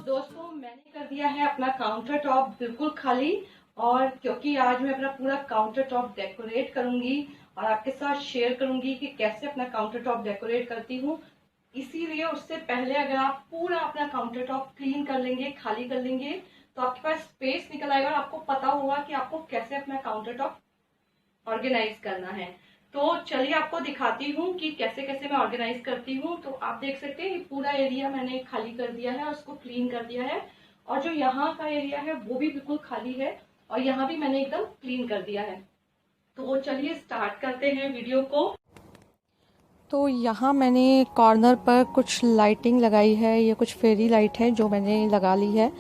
दोस्तों मैंने कर दिया है अपना काउंटर टॉप बिल्कुल खाली। और क्योंकि आज मैं अपना पूरा काउंटर टॉप डेकोरेट करूंगी और आपके साथ शेयर करूंगी कि कैसे अपना काउंटर टॉप डेकोरेट करती हूँ, इसीलिए उससे पहले अगर आप पूरा अपना काउंटर टॉप क्लीन कर लेंगे, खाली कर लेंगे, तो आपके पास स्पेस निकल आएगा और आपको पता होगा कि आपको कैसे अपना काउंटर टॉप ऑर्गेनाइज करना है। तो चलिए आपको दिखाती हूँ कि कैसे कैसे मैं ऑर्गेनाइज करती हूँ। तो आप देख सकते हैं ये पूरा एरिया मैंने खाली कर दिया है और उसको क्लीन कर दिया है, और जो यहाँ का एरिया है वो भी बिल्कुल खाली है और यहाँ भी मैंने एकदम क्लीन कर दिया है। तो चलिए स्टार्ट करते हैं वीडियो को। तो यहाँ मैंने कॉर्नर पर कुछ लाइटिंग लगाई है, ये कुछ फेरी लाइट है जो मैंने लगा ली है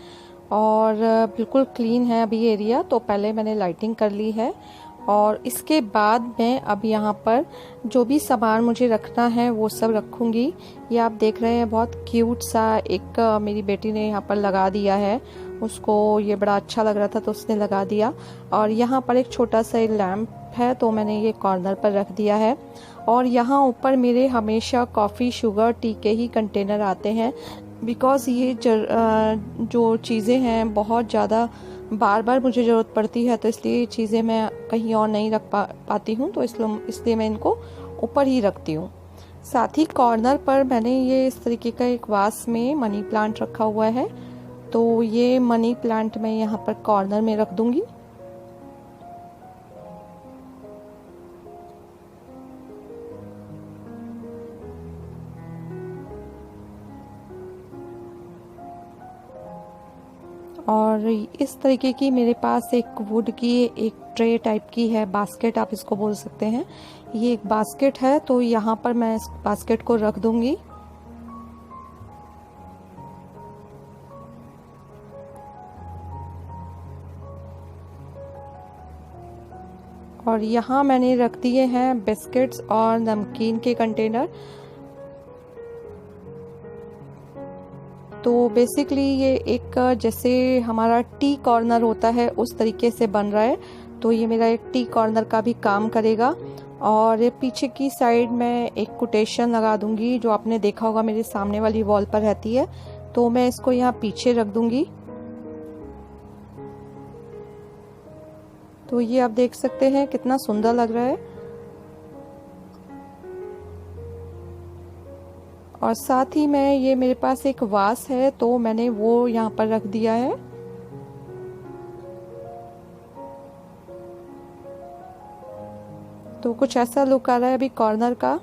और बिल्कुल क्लीन है अभी एरिया। तो पहले मैंने लाइटिंग कर ली है और इसके बाद मैं अब यहाँ पर जो भी सामान मुझे रखना है वो सब रखूँगी। ये आप देख रहे हैं बहुत क्यूट सा एक मेरी बेटी ने यहाँ पर लगा दिया है, उसको ये बड़ा अच्छा लग रहा था तो उसने लगा दिया। और यहाँ पर एक छोटा सा लैम्प है तो मैंने ये कॉर्नर पर रख दिया है। और यहाँ ऊपर मेरे हमेशा कॉफ़ी, शुगर, टी के ही कंटेनर आते हैं, बिकॉज़ ये जो चीज़ें हैं बहुत ज़्यादा बार बार मुझे ज़रूरत पड़ती है, तो इसलिए ये चीज़ें मैं कहीं और नहीं रख पाती हूँ, तो इसलिए मैं इनको ऊपर ही रखती हूँ। साथ ही कॉर्नर पर मैंने ये इस तरीके का एक वास में मनी प्लांट रखा हुआ है, तो ये मनी प्लांट मैं यहाँ पर कॉर्नर में रख दूँगी। और इस तरीके की मेरे पास एक वुड की एक ट्रे टाइप की है, बास्केट आप इसको बोल सकते हैं। ये एक बास्केट है तो यहाँ पर मैं इस बास्केट को रख दूंगी। और यहाँ मैंने रख दिए हैं बिस्किट्स और नमकीन के कंटेनर। तो बेसिकली ये एक जैसे हमारा टी कॉर्नर होता है उस तरीके से बन रहा है, तो ये मेरा एक टी कॉर्नर का भी काम करेगा। और पीछे की साइड में एक कोटेशन लगा दूंगी जो आपने देखा होगा मेरे सामने वाली वॉल पर रहती है, तो मैं इसको यहाँ पीछे रख दूंगी। तो ये आप देख सकते हैं कितना सुंदर लग रहा है। और साथ ही मैं ये मेरे पास एक वास है तो मैंने वो यहाँ पर रख दिया है। तो कुछ ऐसा लुक आ रहा है अभी कॉर्नर का।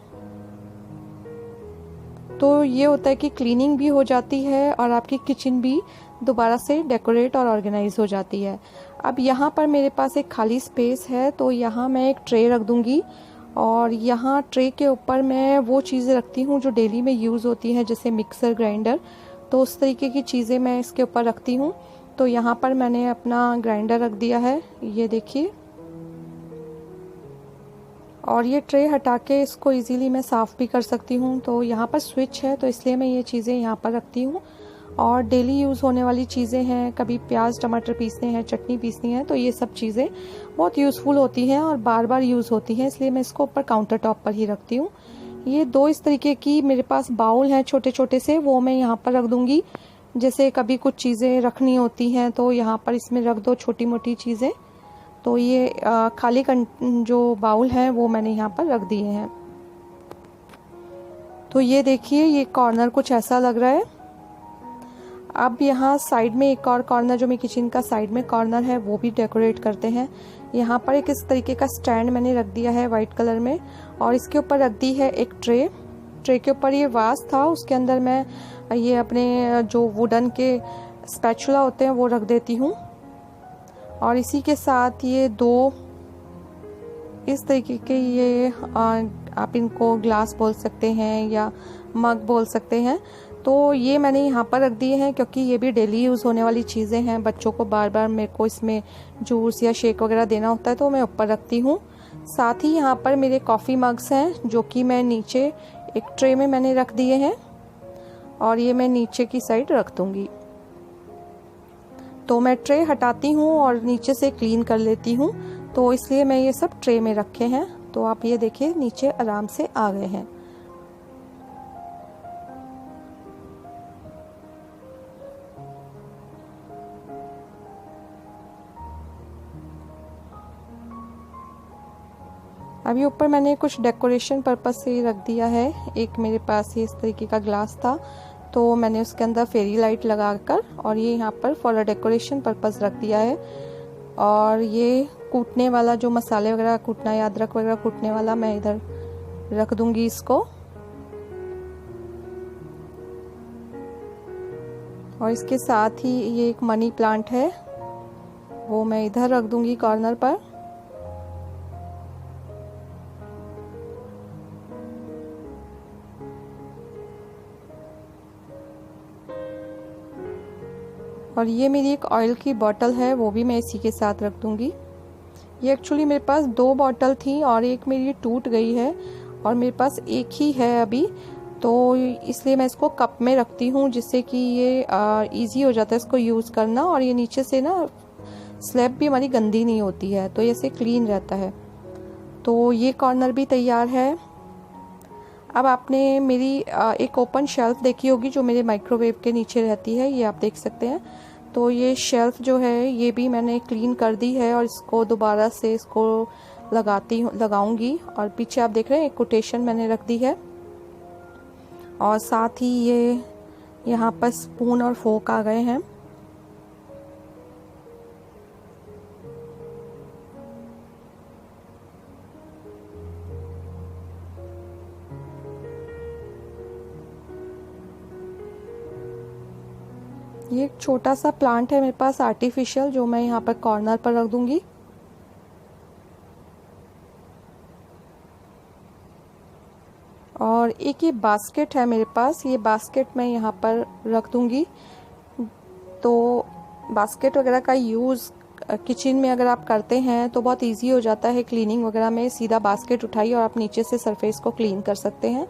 तो ये होता है कि क्लीनिंग भी हो जाती है और आपकी किचन भी दोबारा से डेकोरेट और ऑर्गेनाइज हो जाती है। अब यहाँ पर मेरे पास एक खाली स्पेस है तो यहाँ मैं एक ट्रे रख दूँगी और यहाँ ट्रे के ऊपर मैं वो चीज़ें रखती हूँ जो डेली में यूज़ होती हैं, जैसे मिक्सर, ग्राइंडर, तो उस तरीके की चीज़ें मैं इसके ऊपर रखती हूँ। तो यहाँ पर मैंने अपना ग्राइंडर रख दिया है, ये देखिए। और ये ट्रे हटा के इसको इजीली मैं साफ़ भी कर सकती हूँ, तो यहाँ पर स्विच है तो इसलिए मैं ये चीज़ें यहाँ पर रखती हूँ। और डेली यूज़ होने वाली चीज़ें हैं, कभी प्याज टमाटर पीसने हैं, चटनी पीसनी है, तो ये सब चीज़ें बहुत यूज़फुल होती हैं और बार बार यूज़ होती हैं, इसलिए मैं इसको ऊपर काउंटर टॉप पर ही रखती हूँ। ये दो इस तरीके की मेरे पास बाउल हैं छोटे छोटे से, वो मैं यहाँ पर रख दूँगी। जैसे कभी कुछ चीज़ें रखनी होती हैं तो यहाँ पर इसमें रख दो छोटी मोटी चीज़ें। तो ये खाली जो बाउल हैं वो मैंने यहाँ पर रख दिए हैं। तो ये देखिए ये कॉर्नर कुछ ऐसा लग रहा है। अब यहाँ साइड में एक और कॉर्नर जो मेरी किचन का साइड में कॉर्नर है वो भी डेकोरेट करते हैं। यहाँ पर एक इस तरीके का स्टैंड मैंने रख दिया है वाइट कलर में, और इसके ऊपर रख दी है एक ट्रे। ट्रे के ऊपर ये वास था, उसके अंदर मैं ये अपने जो वुडन के स्पैचुला होते हैं वो रख देती हूँ। और इसी के साथ ये दो इस तरीके के ये आप इनको ग्लास बोल सकते हैं या मग बोल सकते हैं, तो ये मैंने यहाँ पर रख दिए हैं क्योंकि ये भी डेली यूज़ होने वाली चीज़ें हैं। बच्चों को बार बार मेरे को इसमें जूस या शेक वगैरह देना होता है तो मैं ऊपर रखती हूँ। साथ ही यहाँ पर मेरे कॉफ़ी मग्स हैं जो कि मैं नीचे एक ट्रे में मैंने रख दिए हैं और ये मैं नीचे की साइड रख दूँगी। तो मैं ट्रे हटाती हूँ और नीचे से क्लीन कर लेती हूँ, तो इसलिए मैं ये सब ट्रे में रखे हैं। तो आप ये देखिए नीचे आराम से आ गए हैं। अभी ऊपर मैंने कुछ डेकोरेशन पर्पस से रख दिया है। एक मेरे पास ये इस तरीके का ग्लास था, तो मैंने उसके अंदर फेरी लाइट लगाकर और ये यहाँ पर फॉर डेकोरेशन पर्पस रख दिया है। और ये कूटने वाला जो मसाले वगैरह कूटना या अदरक वगैरह कूटने वाला मैं इधर रख दूंगी इसको। और इसके साथ ही ये एक मनी प्लांट है, वो मैं इधर रख दूंगी कॉर्नर पर। और ये मेरी एक ऑयल की बोतल है, वो भी मैं इसी के साथ रख दूंगी। ये एक्चुअली मेरे पास 2 बोतल थी और एक मेरी टूट गई है और मेरे पास एक ही है अभी, तो इसलिए मैं इसको कप में रखती हूँ, जिससे कि ये इजी हो जाता है इसको यूज़ करना। और ये नीचे से ना स्लैब भी हमारी गंदी नहीं होती है, तो ये ऐसे क्लीन रहता है। तो ये कॉर्नर भी तैयार है। अब आपने मेरी एक ओपन शेल्फ देखी होगी जो मेरे माइक्रोवेव के नीचे रहती है, ये आप देख सकते हैं। तो ये शेल्फ जो है ये भी मैंने क्लीन कर दी है और इसको दोबारा से इसको लगाऊंगी। और पीछे आप देख रहे हैं एक कोटेशन मैंने रख दी है। और साथ ही ये यहाँ पर स्पून और फोक आ गए हैं। ये एक छोटा सा प्लांट है मेरे पास आर्टिफिशियल, जो मैं यहाँ पर कॉर्नर पर रख दूंगी। और एक ये बास्केट है मेरे पास, ये बास्केट मैं यहाँ पर रख दूंगी। तो बास्केट वगैरह का यूज़ किचन में अगर आप करते हैं तो बहुत इजी हो जाता है क्लीनिंग वगैरह में। सीधा बास्केट उठाइए और आप नीचे से सरफेस को क्लीन कर सकते हैं।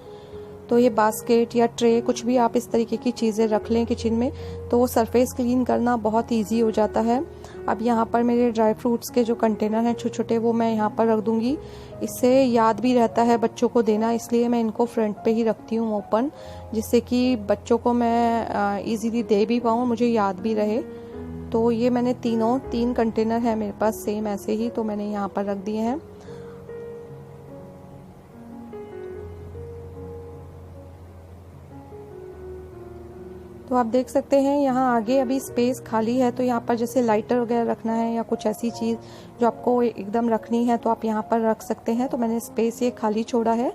तो ये बास्केट या ट्रे कुछ भी आप इस तरीके की चीज़ें रख लें किचन में, तो वो सरफेस क्लीन करना बहुत इजी हो जाता है। अब यहाँ पर मेरे ड्राई फ्रूट्स के जो कंटेनर हैं छोटे छोटे, वो मैं यहाँ पर रख दूँगी। इससे याद भी रहता है बच्चों को देना, इसलिए मैं इनको फ्रंट पे ही रखती हूँ ओपन, जिससे कि बच्चों को मैं इजीली दे भी पाऊँ, मुझे याद भी रहे। तो ये मैंने 3 कंटेनर है मेरे पास सेम ऐसे ही, तो मैंने यहाँ पर रख दिए हैं। तो आप देख सकते हैं यहाँ आगे अभी स्पेस खाली है, तो यहाँ पर जैसे लाइटर वगैरह रखना है या कुछ ऐसी चीज़ जो आपको एकदम रखनी है तो आप यहाँ पर रख सकते हैं। तो मैंने स्पेस ये खाली छोड़ा है।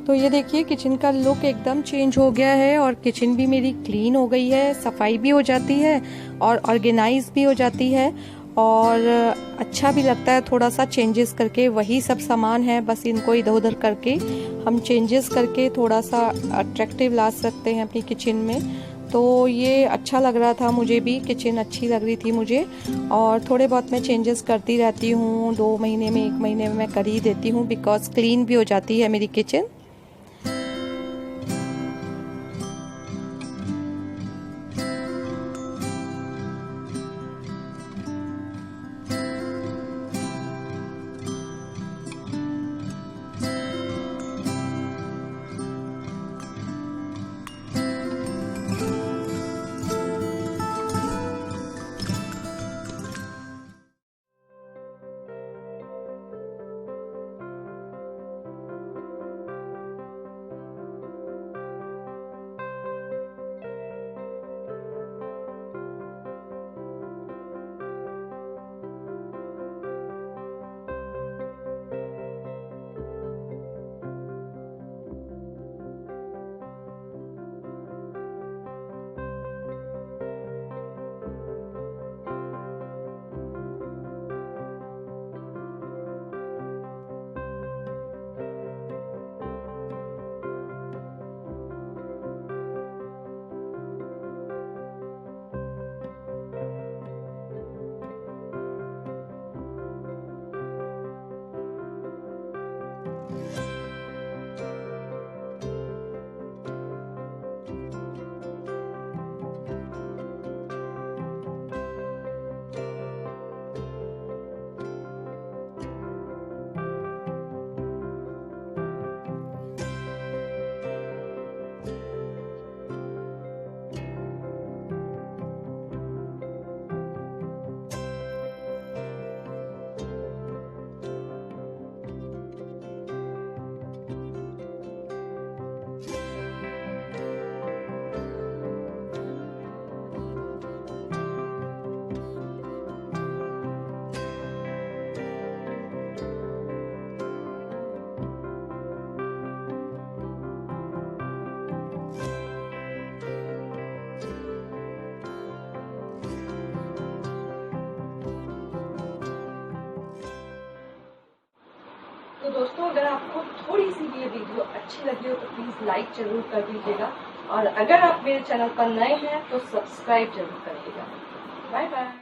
तो ये देखिए किचन का लुक एकदम चेंज हो गया है और किचन भी मेरी क्लीन हो गई है, सफाई भी हो जाती है और ऑर्गेनाइज भी हो जाती है और अच्छा भी लगता है थोड़ा सा चेंजेस करके। वही सब सामान है, बस इनको इधर उधर करके हम चेंजेस करके थोड़ा सा अट्रैक्टिव ला सकते हैं अपनी किचन में। तो ये अच्छा लग रहा था, मुझे भी किचन अच्छी लग रही थी मुझे। और थोड़े बहुत मैं चेंजेस करती रहती हूँ, 2 महीने में 1 महीने में मैं कर ही देती हूँ, बिकॉज क्लीन भी हो जाती है मेरी किचन। तो दोस्तों अगर आपको थोड़ी सी भी ये वीडियो अच्छी लगी हो तो प्लीज लाइक जरूर कर दीजिएगा, और अगर आप मेरे चैनल पर नए हैं तो सब्सक्राइब जरूर करिएगा। Bye bye.